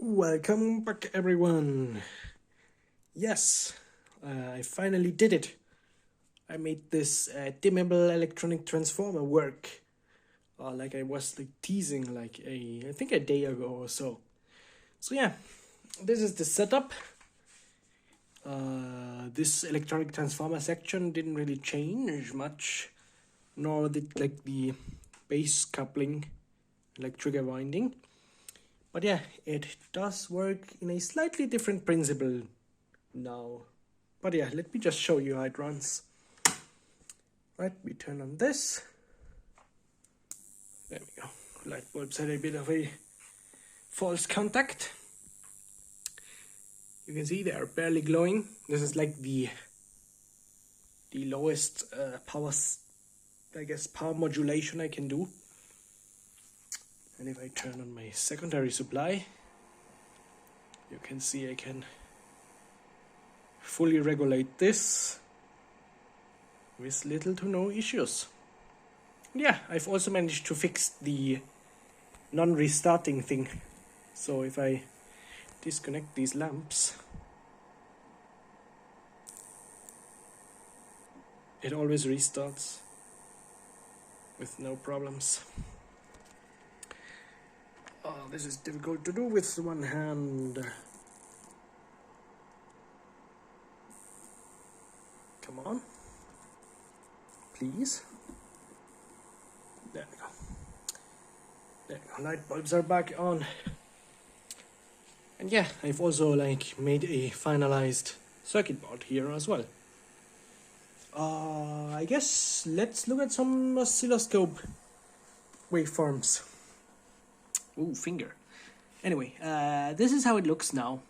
Welcome back, everyone. Yes, I finally did it. I made this dimmable electronic transformer work, like I was teasing I think a day ago or so. So yeah, this is the setup. This electronic transformer section didn't really change much, nor did the base coupling, trigger winding. But yeah, it does work in a slightly different principle now. But yeah, let me just show you how it runs. Right, we turn on this. There we go. Light bulbs had a bit of a false contact. You can see they are barely glowing. This is like the lowest power modulation I can do. And if I turn on my secondary supply, you can see I can fully regulate this with little to no issues. Yeah, I've also managed to fix the non-restarting thing. So if I disconnect these lamps, it always restarts with no problems. Oh, this is difficult to do with one hand. Come on. Please. There we go. There we go. Light bulbs are back on. And yeah, I've also made a finalized circuit board here as well. I guess let's look at some oscilloscope waveforms. Ooh, finger. Anyway, this is how it looks now.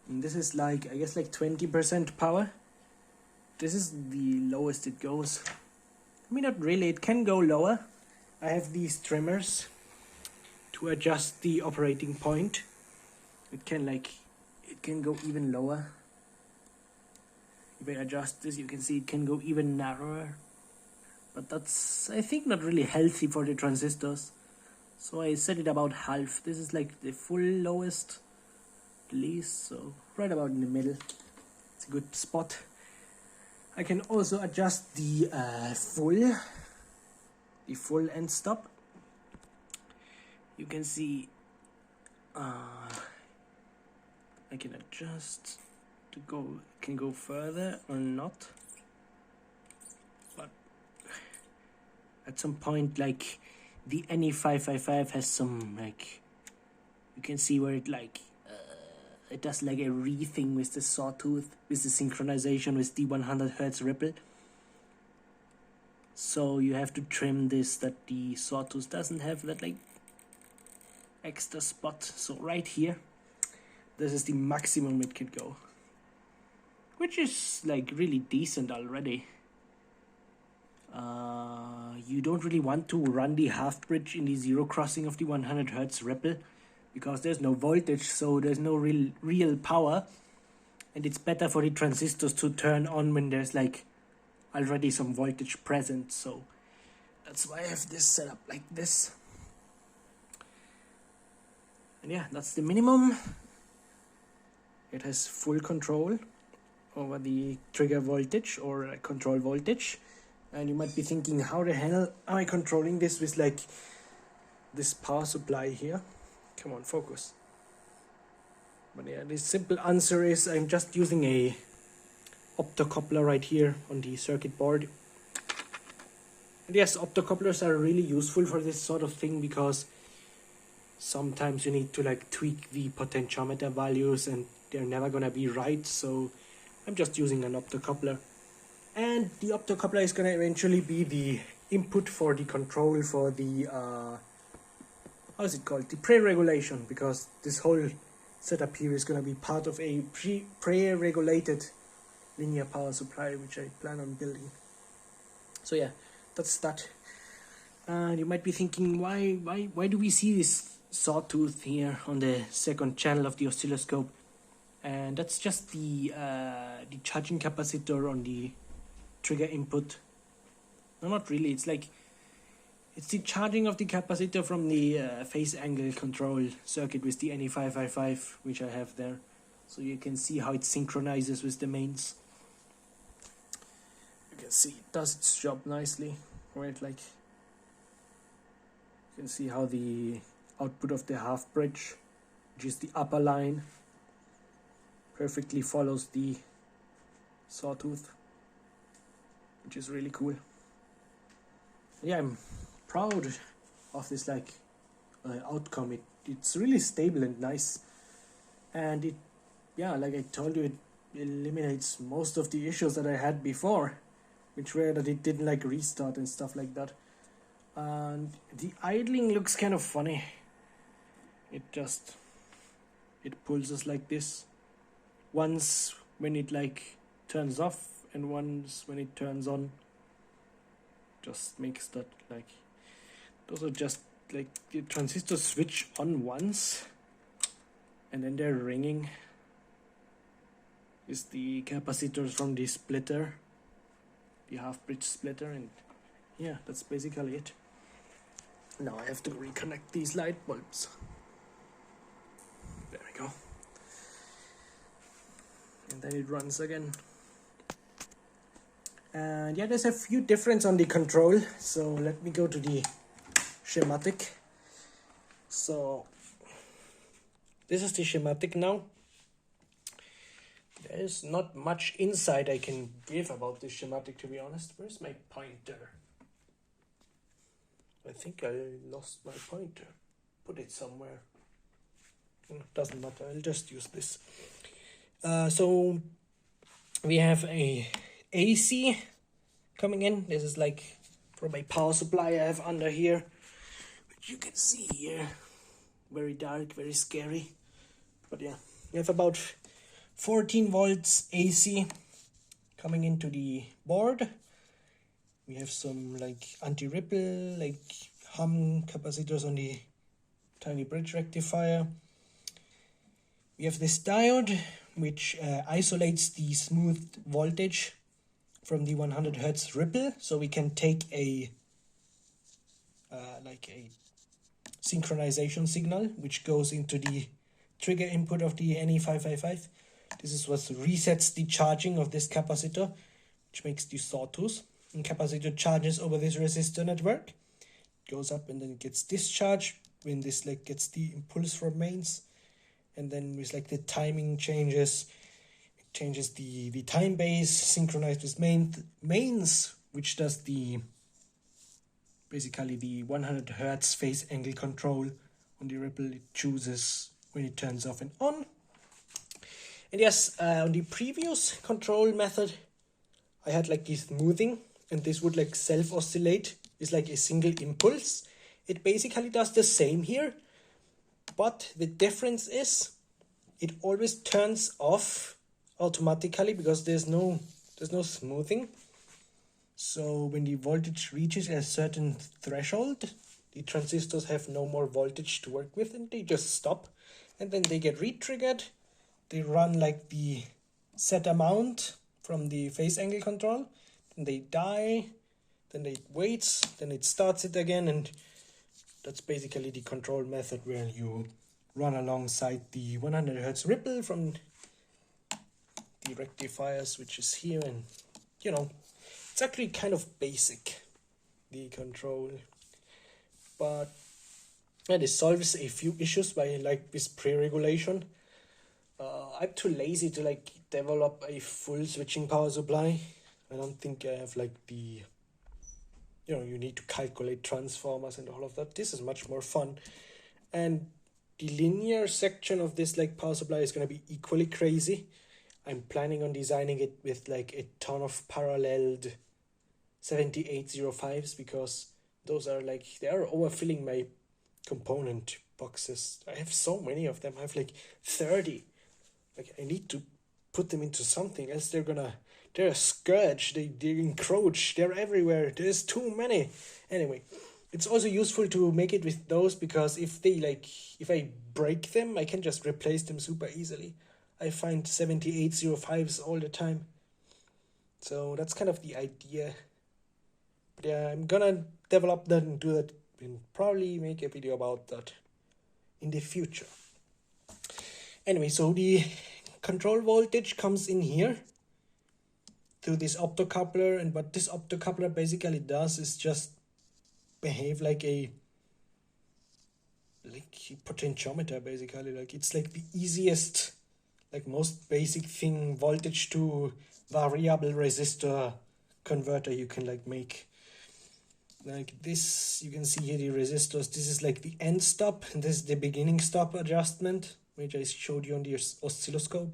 And this is I guess 20% power. This is the lowest it goes. I mean, not really, it can go lower. I have these trimmers to adjust the operating point. It can go even lower. If I adjust this, you can see it can go even narrower. But that's, I think, not really healthy for the transistors. So I set it about half. This is the full lowest, the least, so right about in the middle. It's a good spot. I can also adjust the full end stop. You can see I can adjust to go, it can go further or not. But at some point, the NE555 has some you can see where it it does a re thing with the sawtooth, with the synchronization with the 100 Hz ripple. So you have to trim this that the sawtooth doesn't have that extra spot. So right here, this is the maximum it could go, which is really decent already. You don't really want to run the half bridge in the zero crossing of the 100 Hz ripple because there's no voltage, so there's no real power, and it's better for the transistors to turn on when there's already some voltage present. So that's why I have this set up like this. And yeah, that's the minimum. It has full control over the trigger voltage or control voltage. And you might be thinking, how the hell am I controlling this with this power supply here? Come on, focus. But yeah, the simple answer is I'm just using a optocoupler right here on the circuit board. And yes, optocouplers are really useful for this sort of thing because sometimes you need to tweak the potentiometer values and they're never gonna be right. So I'm just using an optocoupler. And the optocoupler is going to eventually be the input for the control for the, how is it called? The pre-regulation, because this whole setup here is going to be part of a pre-regulated linear power supply, which I plan on building. So yeah, that's that. And you might be thinking, why do we see this sawtooth here on the second channel of the oscilloscope? And that's just the charging capacitor on the trigger input. No, not really. It's It's the charging of the capacitor from the phase angle control circuit with the NE555, which I have there. So you can see how it synchronizes with the mains. You can see it does its job nicely, right? Like, you can see how the output of the half bridge, which is the upper line, perfectly follows the sawtooth, which is really cool. Yeah, I'm proud of this outcome. It's really stable and nice, and it, yeah, like I told you, it eliminates most of the issues that I had before, which were that it didn't like restart and stuff like that. And the idling looks kind of funny. It pulls us like this, once when it like turns off and once when it turns on. Just makes that like, those are just like the transistors switch on once and then they're ringing. Is the capacitors from the splitter, the half bridge splitter, and yeah, that's basically it. Now I have to reconnect these light bulbs. There we go. And then it runs again. And yeah, there's a few differences on the control. So let me go to the schematic. So this is the schematic now. There's not much insight I can give about this schematic, to be honest. Where's my pointer? I think I lost my pointer. Put it somewhere. Doesn't matter, I'll just use this. So we have a AC coming in. This is like from my power supply I have under here, which you can see here. Very dark, very scary. But yeah, we have about 14 volts AC coming into the board. We have some like anti-ripple, like hum capacitors on the tiny bridge rectifier. We have this diode, which isolates the smooth voltage from the 100 Hertz ripple, so we can take a synchronization signal, which goes into the trigger input of the NE555. This is what resets the charging of this capacitor, which makes the sawtooth. And capacitor charges over this resistor network, goes up and then it gets discharged when this like gets the impulse from mains. And then with like the timing changes, it changes the time base synchronized with mains, which does the basically the 100 Hertz phase angle control on the ripple. It chooses when it turns off and on. And yes, on the previous control method, I had like this smoothing, and this would like self-oscillate. It's like a single impulse. It basically does the same here, but the difference is it always turns off automatically because there's no smoothing. So when the voltage reaches a certain threshold, the transistors have no more voltage to work with and they just stop, and then they get re-triggered. They run like the set amount from the phase angle control, and they die, then it waits, then it starts it again, and that's basically the control method where you run alongside the 100 Hertz ripple from the rectifiers, which is here, and you know, it's actually kind of basic, the control, but it solves a few issues by like this pre-regulation. I'm too lazy to like develop a full switching power supply. I don't think I have like the, you need to calculate transformers and all of that. This is much more fun, and the linear section of this like power supply is going to be equally crazy. I'm planning on designing it with like a ton of paralleled 7805s because those are like, they are overfilling my component boxes. I have so many of them. I have like 30. Like, I need to put them into something, else they're a scourge, they encroach, they're everywhere, there's too many. Anyway, it's also useful to make it with those because if I break them, I can just replace them super easily. I find 7805s all the time. So that's kind of the idea But yeah, I'm gonna develop that and do that and probably make a video about that in the future. Anyway, so the control voltage comes in here through this optocoupler, and what this optocoupler basically does is just behave like a potentiometer, basically. Like, it's like the easiest, like most basic thing, voltage to variable resistor converter you can like make. Like this, you can see here the resistors. This is like the end stop, and this is the beginning stop adjustment, which I showed you on the oscilloscope.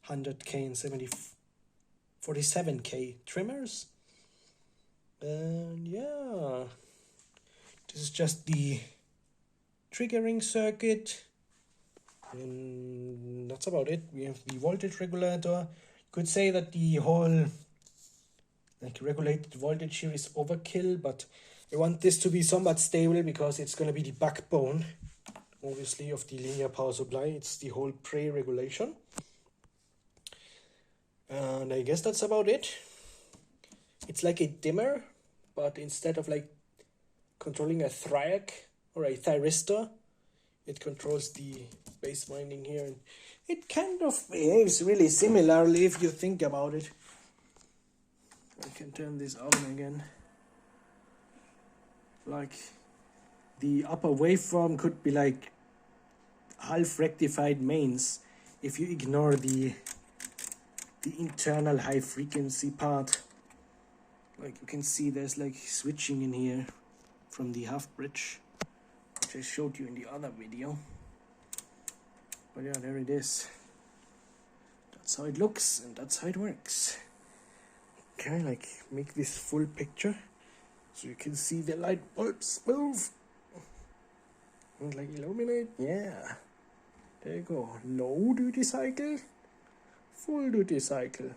100K and 47K trimmers. And yeah, this is just the triggering circuit, and that's about it. We have the voltage regulator. You could say that the whole like regulated voltage here is overkill, but I want this to be somewhat stable because it's going to be the backbone, obviously, of the linear power supply. It's the whole pre-regulation. And I guess that's about it. It's like a dimmer, but instead of like controlling a triac or a thyristor, it controls the base winding here. And it kind of behaves really similarly if you think about it. I can turn this on again. Like, the upper waveform could be like half rectified mains if you ignore the internal high frequency part. Like, you can see there's like switching in here from the half bridge, which I showed you in the other video. But yeah, there it is. That's how it looks, and that's how it works. Can I like make this full picture so you can see the light bulbs move and like illuminate? Yeah, there you go. Low duty cycle, full duty cycle,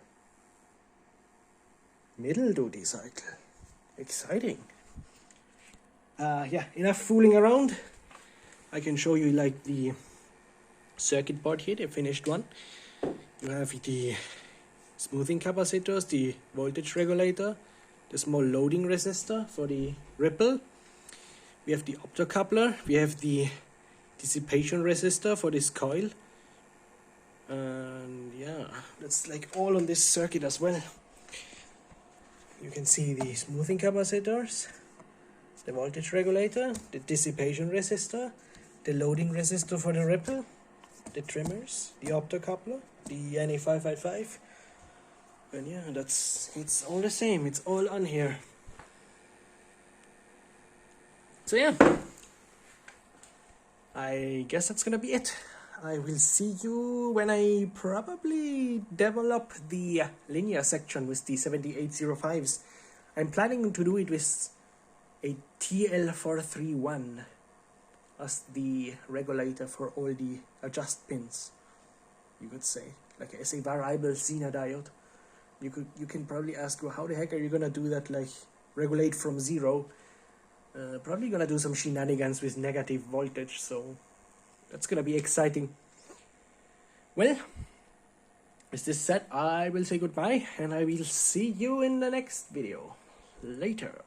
middle duty cycle. Exciting. Yeah, enough fooling around. I can show you like the circuit board here, the finished one. You have the smoothing capacitors, the voltage regulator, the small loading resistor for the ripple. We have the optocoupler, we have the dissipation resistor for this coil. And yeah, that's like all on this circuit as well. You can see the smoothing capacitors, the voltage regulator, the dissipation resistor, the loading resistor for the ripple, the trimmers, the optocoupler, the NA555. And yeah, it's all the same, it's all on here. So yeah, I guess that's gonna be it. I will see you when I probably develop the linear section with the 7805s. I'm planning to do it with a TL431 as the regulator for all the adjust pins, you could say, like as a variable Zener diode. You can probably ask, well, how the heck are you gonna do that, like regulate from zero? Probably gonna do some shenanigans with negative voltage, so that's gonna be exciting. Well, with this said, I will say goodbye, and I will see you in the next video. Later.